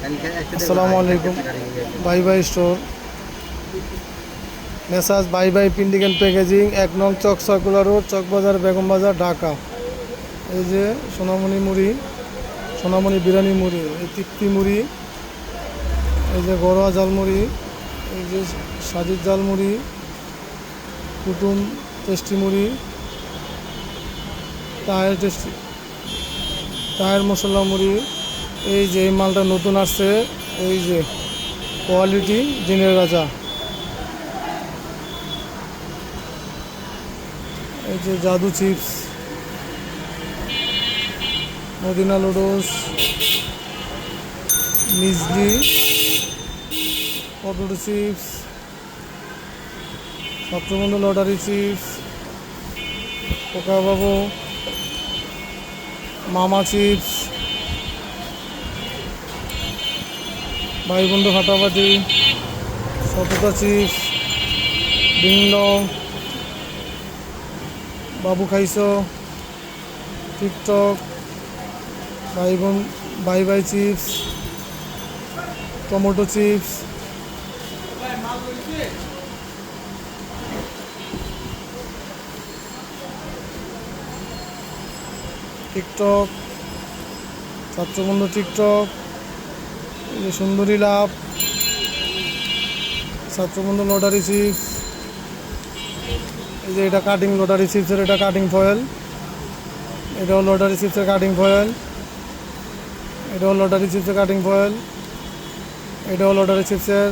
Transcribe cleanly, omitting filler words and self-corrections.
আসসালামু আলাইকুম। Bye bye store, মেসাজ bye bye printing and packaging, 1 নং চক সার্কুলার রোড, চকবাজার, বেগম বাজার, ঢাকা। এই যে সোনামণি মুড়ি, সোনামণি বিরিয়ানি মুড়ি, এই তৃপ্তি মুড়ি, এই যে ঘরোয়া জালমুড়ি, এই যে সাজিদ জালমুড়ি, কুটুম টেস্টি মুড়ি, তাহের মশলা মুড়ি। এই যে এই মালটা নতুন আসছে, এই যে কোয়ালিটি জিনের রাজা। এই যে জাদু চিপস, মদিনা লুডোস, মিজলি, পটেটো চিপস, সপ্তমন্দ লটারি চিপস, পোকা বাবু, মামা চিপস, ভাই বন্ধু ফাটাফাটি, সততা চিপস, ডিংডং, বাবু খাইছো, TikTok, bye bye chips, tomato chips, TikTok, ছাত্রবন্ধু টিকটক, এই যে সুন্দরী লাভ, ছাত্রবন্ধু লটারি চিপস, এই যে এটা কাটিং লটারি চিপসের, এটা কাটিং ফয়েল, এটাও লটারি চিপসের কাটিং ফয়েল, এটাও লটারি চিপসের কাটিং ফয়েল, এটাও লটারি চিপসের